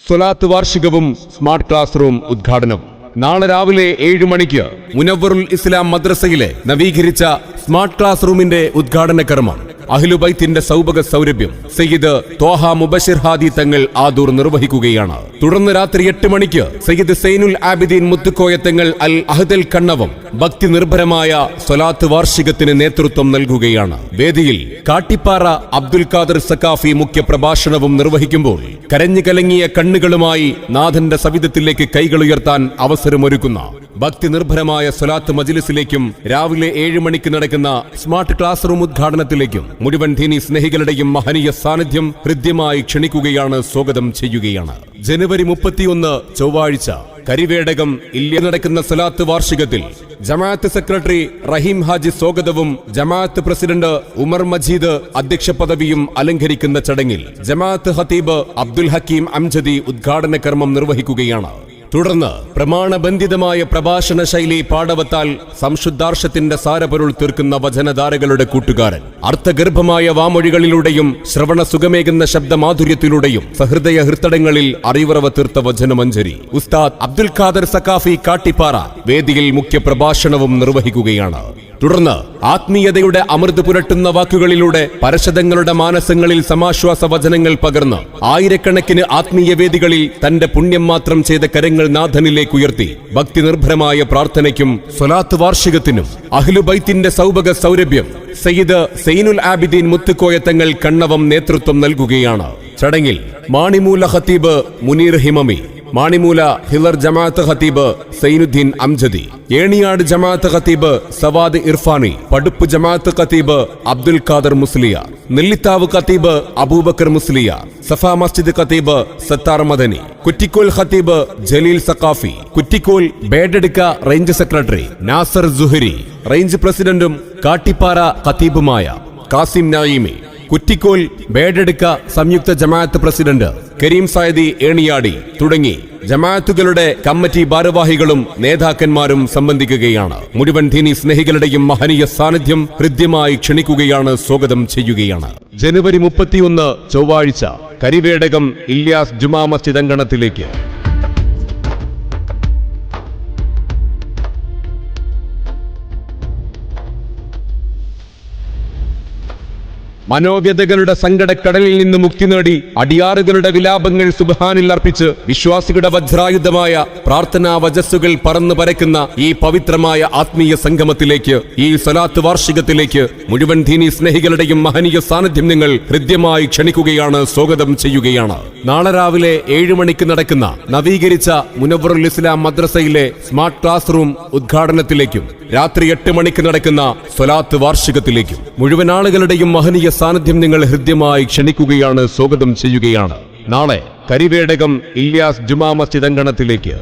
സ്വലാത്ത് വാർഷികവും smart class room ഉദ്ഘാടനം നാളെ രാവിലെ 7 മണിക്ക് മുനവ്വറുൽ ഇസ്ലാം മദ്രസയിലെ നവീകരിച്ച സ്മാർട്ട് ക്ലാസ് റൂമിന്റെ ഉദ്ഘാടന കർമ്മം അഹ്ലുബൈത്തിന്റെ സൗബക സൗരഭ്യം സയ്യിദ് ത്വാഹ മുബശിർ ഹാദി തങ്ങൾ ആദൂർ നിർവഹിക്കുകയാണ്. തുടർന്ന് രാത്രി 8 മണിക്ക് സയ്യിദ് സൈനുൽ ആബിദീൻ മുത്തുക്കോയ തങ്ങൾ അൽ അഹ്ദൽ കണ്ണവം ഭക്തി നിർഭരമായ സ്വലാത്ത് വാർഷികത്തിന് നേതൃത്വം നൽകുകയാണ്. വേദിയിൽ കാട്ടിപ്പാറ അബ്ദുൽ ഖാദർ സഖാഫി മുഖ്യ പ്രഭാഷണവും നിർവഹിക്കുമ്പോൾ കരഞ്ഞു കലങ്ങിയ കണ്ണുകളുമായി നാഥന്റെ സവിധത്തിലേക്ക് കൈകളുയർത്താൻ അവസരമൊരുക്കുന്ന ഭക്തി നിർഭരമായ സ്വലാത്ത് മജ്ലിസിലേക്കും രാവിലെ 7 മണിക്ക് നടക്കുന്ന സ്മാർട്ട് ക്ലാസ് റൂം ഉദ്ഘാടനത്തിലേക്കും മുഴുവൻ ദീനി സ്നേഹികളുടെയും മഹനീയ സാന്നിധ്യം ഹൃദ്യമായി ക്ഷണിക്കുകയാണ്, സ്വാഗതം ചെയ്യുകയാണ്. ജനുവരി 31 ചൊവ്വാഴ്ച കരിവേടകം ഇല്യ നടക്കുന്ന സ്വലാത്ത് വാർഷികത്തിൽ ജമാഅത്ത് സെക്രട്ടറി റഹീം ഹാജി സ്വാഗതവും ജമാഅത്ത് പ്രസിഡന്റ് ഉമർ മജീദ് അധ്യക്ഷ പദവിയും അലങ്കരിക്കുന്ന ചടങ്ങിൽ ജമാഅത്ത് ഖതീബ് അബ്ദുൽ ഹക്കീം അംജദി ഉദ്ഘാടന കർമ്മം നിർവഹിക്കുകയാണ്. തുടർന്ന് പ്രമാണബന്ധിതമായ പ്രഭാഷണ ശൈലി പാടവത്താൽ സംശുദ്ധാർഷത്തിന്റെ സാരപൊരുൾ തീർക്കുന്ന വചനധാരകളുടെ കൂട്ടുകാരൻ അർത്ഥഗർഭമായ വാമൊഴികളിലൂടെയും ശ്രവണ സുഖമേകുന്ന ശബ്ദമാധുര്യത്തിലൂടെയും സഹൃദയ ഹൃത്തടങ്ങളിൽ അറിവുറവ തീർത്ത വചനമഞ്ജരി ഉസ്താദ് അബ്ദുൽ ഖാദർ സഖാഫി കാട്ടിപ്പാറ വേദിയിൽ മുഖ്യ പ്രഭാഷണവും നിർവഹിക്കുകയാണ്. തുടർന്ന് ആത്മീയതയുടെ അമൃത് പുരട്ടുന്ന വാക്കുകളിലൂടെ പരശതങ്ങളുടെ മാനസങ്ങളിൽ സമാശ്വാസ വചനങ്ങൾ പകർന്ന് ആയിരക്കണക്കിന് ആത്മീയ വേദികളിൽ തന്റെ പുണ്യം മാത്രം ചെയ്ത കരങ്ങൾ നാഥനിലേക്ക് ഉയർത്തി ഭക്തി നിർഭരമായ പ്രാർത്ഥനയ്ക്കും സ്വലാത്ത് വാർഷികത്തിനും അഹ്ലുബൈത്തിന്റെ സൗബക സൗരഭ്യം സയ്യിദ് സൈനുൽ ആബിദീൻ മുത്തുക്കോയ തങ്ങൾ കണ്ണവം നേതൃത്വം നൽകുകയാണ്. ചടങ്ങിൽ മാണിമൂല ഖതീബ് മുനീർ ഹിമമി, മാണിമൂല ഹിലർ ജമാഅത്ത് ഖതീബ് സൈനുദ്ദീൻ അംജദി, ഏണിയാട് ജമാഅത്ത് ഖതീബ് സവാദ് ഇർഫാനി, പടുപ്പ് ജമാഅത്ത് ഖതീബ് അബ്ദുൽ ഖാദർ മുസ്ലിയാർ, നെല്ലിത്താവ് ഖതീബ് അബൂബക്കർ മുസ്ലിയാർ, സഫ മസ്ജിദ് ഖതീബ് സത്താർ മദനി, കുറ്റിക്കോൽ ഖതീബ് Jaleel Saqafi, Kuttikol Bededukka range secretary Nasar Suhari, range പ്രസിഡന്റും കാട്ടിപ്പാറ ഖതീബുമായ കാസിം നഈമി, കുറ്റിക്കോൽ ബേഡെടുക്ക സംയുക്ത ജമാഅത്ത് പ്രസിഡന്റ് കരീം സായദി ഏണിയാടി തുടങ്ങി ജമാഅത്തുകളുടെ കമ്മിറ്റി ഭാരവാഹികളും നേതാക്കന്മാരും സംബന്ധിക്കുകയാണ്. മുഴുവൻ ദീനി സ്നേഹികളുടെയും മഹനീയ സാന്നിധ്യം ഹൃദ്യമായി ക്ഷണിക്കുകയാണ്, സ്വാഗതം ചെയ്യുകയാണ്. ജനുവരി 31 ചൊവ്വാഴ്ച കരിവേടകം ഇല്യാസ് ജുമാ മസ്ജിദ് അങ്കണത്തിലേക്ക് മനോവ്യതകളുടെ സങ്കടക്കടലിൽ നിന്ന് മുക്തി നേടി അടിയാറുകളുടെ വിലാപങ്ങൾ സുബ്ഹാനിൽ അർപ്പിച്ച് വിശ്വാസികളുടെ വജ്രായുധമായ പ്രാർത്ഥനാ വജസ്സുകൾ പറന്നു പരക്കുന്ന ഈ പവിത്രമായ ആത്മീയ സംഗമത്തിലേക്ക്, ഈ സ്വലാത്ത് വാർഷികത്തിലേക്ക് മുഴുവൻ ദീനി സ്നേഹികളുടെയും മഹനീയ സാന്നിധ്യം നിങ്ങൾ ഹൃദ്യമായി ക്ഷണിക്കുകയാണ്, സ്വാഗതം ചെയ്യുകയാണ്. നാളെ രാവിലെ 7 മണിക്ക് നടക്കുന്ന നവീകരിച്ച മുനവ്വറുൽ ഇസ്ലാം മദ്രസയിലെ സ്മാർട്ട് ക്ലാസ് റൂം ഉദ്ഘാടനത്തിലേക്കും രാത്രി 8 മണിക്ക് നടക്കുന്ന സ്വലാത്ത് വാർഷികത്തിലേക്കും മുഴുവൻ ആളുകളുടെയും മഹനീയ സാന്നിധ്യം നിങ്ങൾ ഹൃദ്യമായി ക്ഷണിക്കുകയാണ്, സ്വാഗതം ചെയ്യുകയാണ്. നാളെ കരിവേടകം ഇല്യാസ് ജുമാ മസ്ജിദ് അങ്കണത്തിലേക്ക്